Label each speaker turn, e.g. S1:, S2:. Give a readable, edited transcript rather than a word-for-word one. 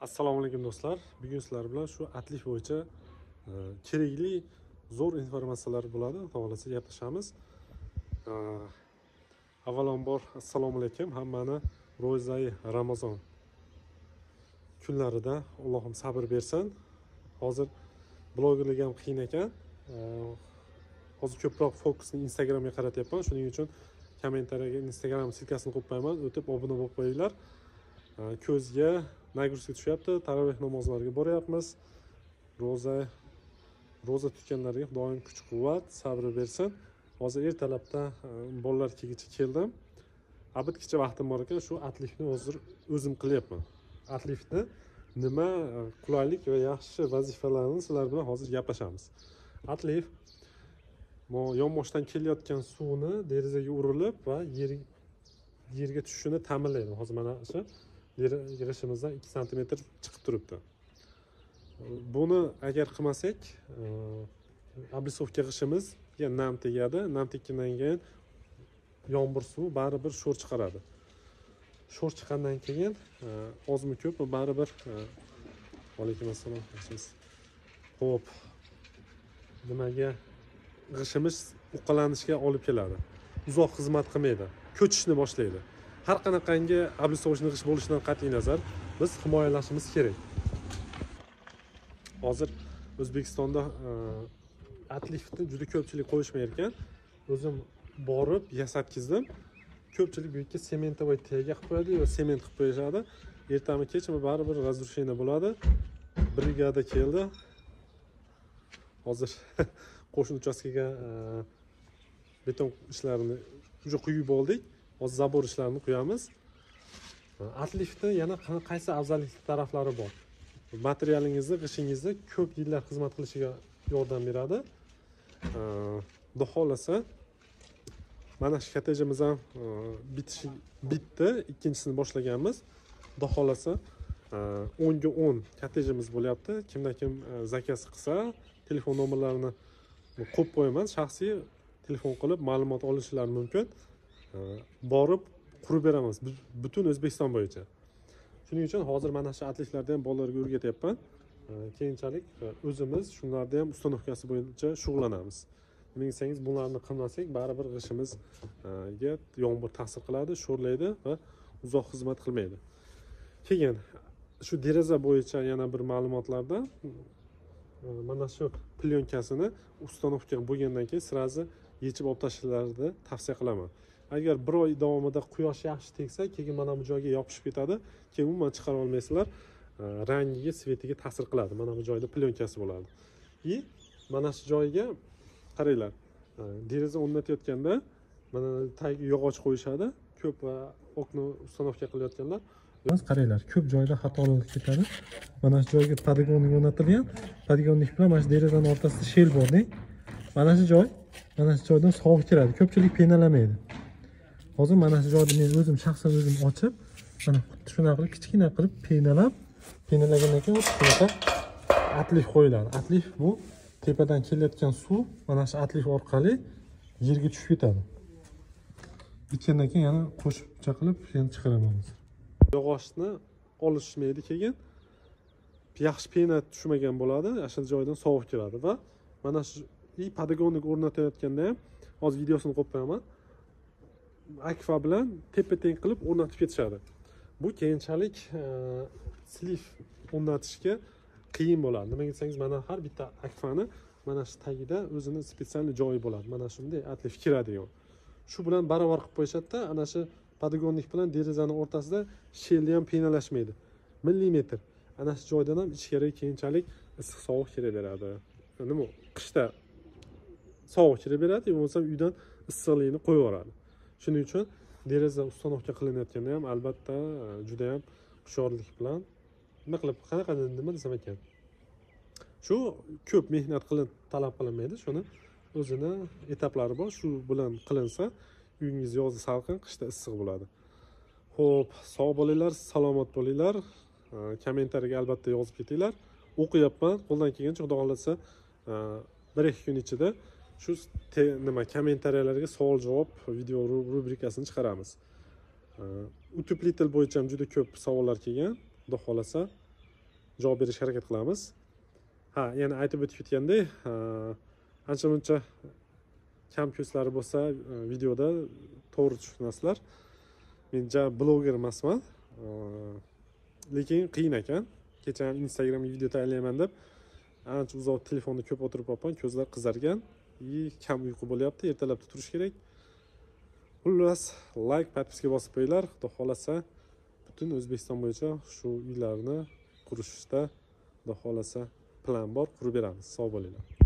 S1: Assalomu alaykum do'stlar. Bugun sizlar bilan shu atlif bo'yicha kerakli zo'r informatsiyalar bo'ladi. To'g'risi gaplashamiz. Avvalambor assalomu alaykum hammani ro'zai Ramazon kunlarida Allohim sabr bersin. Hozir blogerlik ham qiyin ekan. Hozir ko'proq fokusni Instagramga qaratyapman. Shuning uchun kommentariyaga Instagram silkasini qo'yib qo'yaman. O'tib obuna bo'lib qo'yinglar. Ko'zga nagruska tushyapti, taroveh namozlariga boryapmiz. Ro'za tutganlarga Xudoyim kuch-quvvat, sabr bersin. Hozir ertalabda bolalar kelgicha keldim. Abitgacha vaqtim bor ekan, shu atlifni hozir o'zim qilyapman. Atlifni nima qulaylik va yaxshi vazifalarini sizlar bilan hozir gaplashamiz. Atlif yonboshdan kelayotgan suvni derazaga urilib va yerga tushishini ta'minlaydi. Hozir mana shu yig'ishimizdan 2 sm chiqib turibdi. Buni agar qilmasak, abrisovka g'ishimizga nam tegadi. Nam tekkandan keyin yomg'ir suvi baribir sho'r chiqaradi. Sho'r chiqqandan keyin ozmi ko'pmi baribir alaykum assalom. Xo'p. Nimaga g'ishimiz uqalanishga olib keladi. Uzoq xizmat qilmaydi. Ko'chishni boshlaydi. Har qanaqangi abrisovchni g'ish bo'lishidan qat'iy nazar biz himoyalashimiz kerak. Hozir O'zbekistonda atlifni juda ko'pchilik qo'yishmay ekan. O'zim borib yasatkizdim. Ko'pchilik bu yerga sementovoy tega qilib qo'yadi yo sement qilib qo'yishadi. Ertami kechmi baribir razrusheniya bo'ladi. Brigada keldi. Hozir qo'shni uchastkaga beton ishlarini juda quyib oldik. Hozir zabor ishlarini qo'yamiz. Atlifni yana qaysi afzallik taraflari bor? Materialingizni, g'ishingizni ko'p yillar xizmat qilishiga yordam beradi. Xudo xolasa mana shu kottejimiz ham bitdi, ikkinchisini boshlaganmiz. Xudo xolasa 10 ga 10 kottejimiz bo'lyapti. Kimdan kim zakaz qilsa, telefon nomerlarini qo'yib qo'yaman. Shaxsiy telefon qilib ma'lumot olishlari mumkin. Borib qurib beramiz butun O'zbekiston bo'yicha. Shuning uchun hozir mana shu atliflarni ham bolalarga o'rgatyapman. Keyinchalik o'zimiz shunlarda ham ustanovkasi bo'yicha shug'ullanamiz. Nima desangiz, bularni qilmasak baribir g'ishimizga yomg'ir ta'sir qiladi, sho'rlaydi va uzoq xizmat qilmaydi. Keyin shu deraza bo'yicha yana bir ma'lumotlarda mana shu plyonkasini ustanovka bo'lgandan keyin sirazi yechib olib tashlashlarini tavsiya qilaman. Agar bir oy davomida quyosh yaxshi tegsa, keyin mana bu joyga yopishib ketadi. Keyin umuman chiqara olmaysizlar. Rangiga, svetiga ta'sir qiladi. Mana bu joyda plyonkasi bo'ladi. Mana shu joyga qaranglar. Deraza o'rnatayotganda mana tagiga yog'och qo'yishadi. Ko'p va okno ustanovka qilayotganlar. Qaranglar, ko'p joyda xatolik ketadi. Mana shu joyga podogonning o'rnatilgan. Podogonning bilan mana shu derazaning o'rtasida shel bor-da. Mana shu joydan sovuq kiradi. Ko'pchilik penalamaydi. Hozir mana shu joyda men o'zim shaxsan ochib, mana xuddi shunday qilib kichkina qilib penalagandan keyin o'tib atlif qo'yiladi. Atlif bu tepadan kelayotgan suv mana shu atlif orqali yerga tushib ketadi. Bitgandan keyin yana qo'shimcha qilib yana chiqaramiz. Yog'ochni olishmaydi, keyin yaxshi pena tushmagan bo'ladi, o'sha joydan sovuq kiradi va mana shu podogonnik o'rnatayotganda ham hozir videosini qo'yib qo'yaman. Akfa bilan tepa-teng qilib o'rnatib ketishadi. Bu keyinchalik slif o'rnatishga qiyin bo'ladi. Nima desangiz, mana har bitta akfani mana shu tagida o'zini spesial joyi bo'ladi. Mana shunday atlif kiradigan. Shu bilan barobar qilib qo'yishadi-da, ana shu podogonnik bilan derazaning o'rtasida shelni ham penalashmaydi. Millimetr. Ana shu joydan ham ichkariga keyinchalik issiq sovuq kiraveradi. Nima? Qishda sovuq kiraveradi, bo'lmasa uydan issiqlikni qo'yib yuboradi. Shuning uchun deraza ustanovka qilinayotganda ham albatta juda ham hushyorlik bilan nima qilib, nima desam ekan. Shu ko'p mehnat talab qilinmaydi, shuni o'zini etaplari bor. Shu bilan qilinsa, uyingiz yozda salqin, qishda issiq bo'ladi. Xo'p, sog' bo'linglar, salomat bo'linglar. Kommentariyaga albatta yozib ketinglar. O'qiyapman, qo'ldan kelgancha Xudo xolasa 1-2 kun ichida shu kommentariyalarga savol-javob video rubrikasini chiqaramiz. Utuplitl bo'yicha ham juda ko'p savollar kelgan. Xudo xolasa javob berishga harakat qilamiz. Ha, yana aytib o'tib ketgandek, ancha muncha kam ko'zlari bo'lsa videoda to'g'ri tushunasizlar. Men bloger emasman, lekin qiyin ekan. Kecha ham Instagramga video tayyorlayman deb ancha uzoq telefonda ko'p o'tirib qolgan, ko'zlar qizargan, kam uyqu bo'lyapti, ertalabda turish kerak. Xullas, like, podpiska bosib qo'yinglar. Xudo xolasa butun O'zbekiston bo'yicha shu uylarni qurishda, xudo xolasa plan bor, qurib beramiz. Sog' bo'linglar.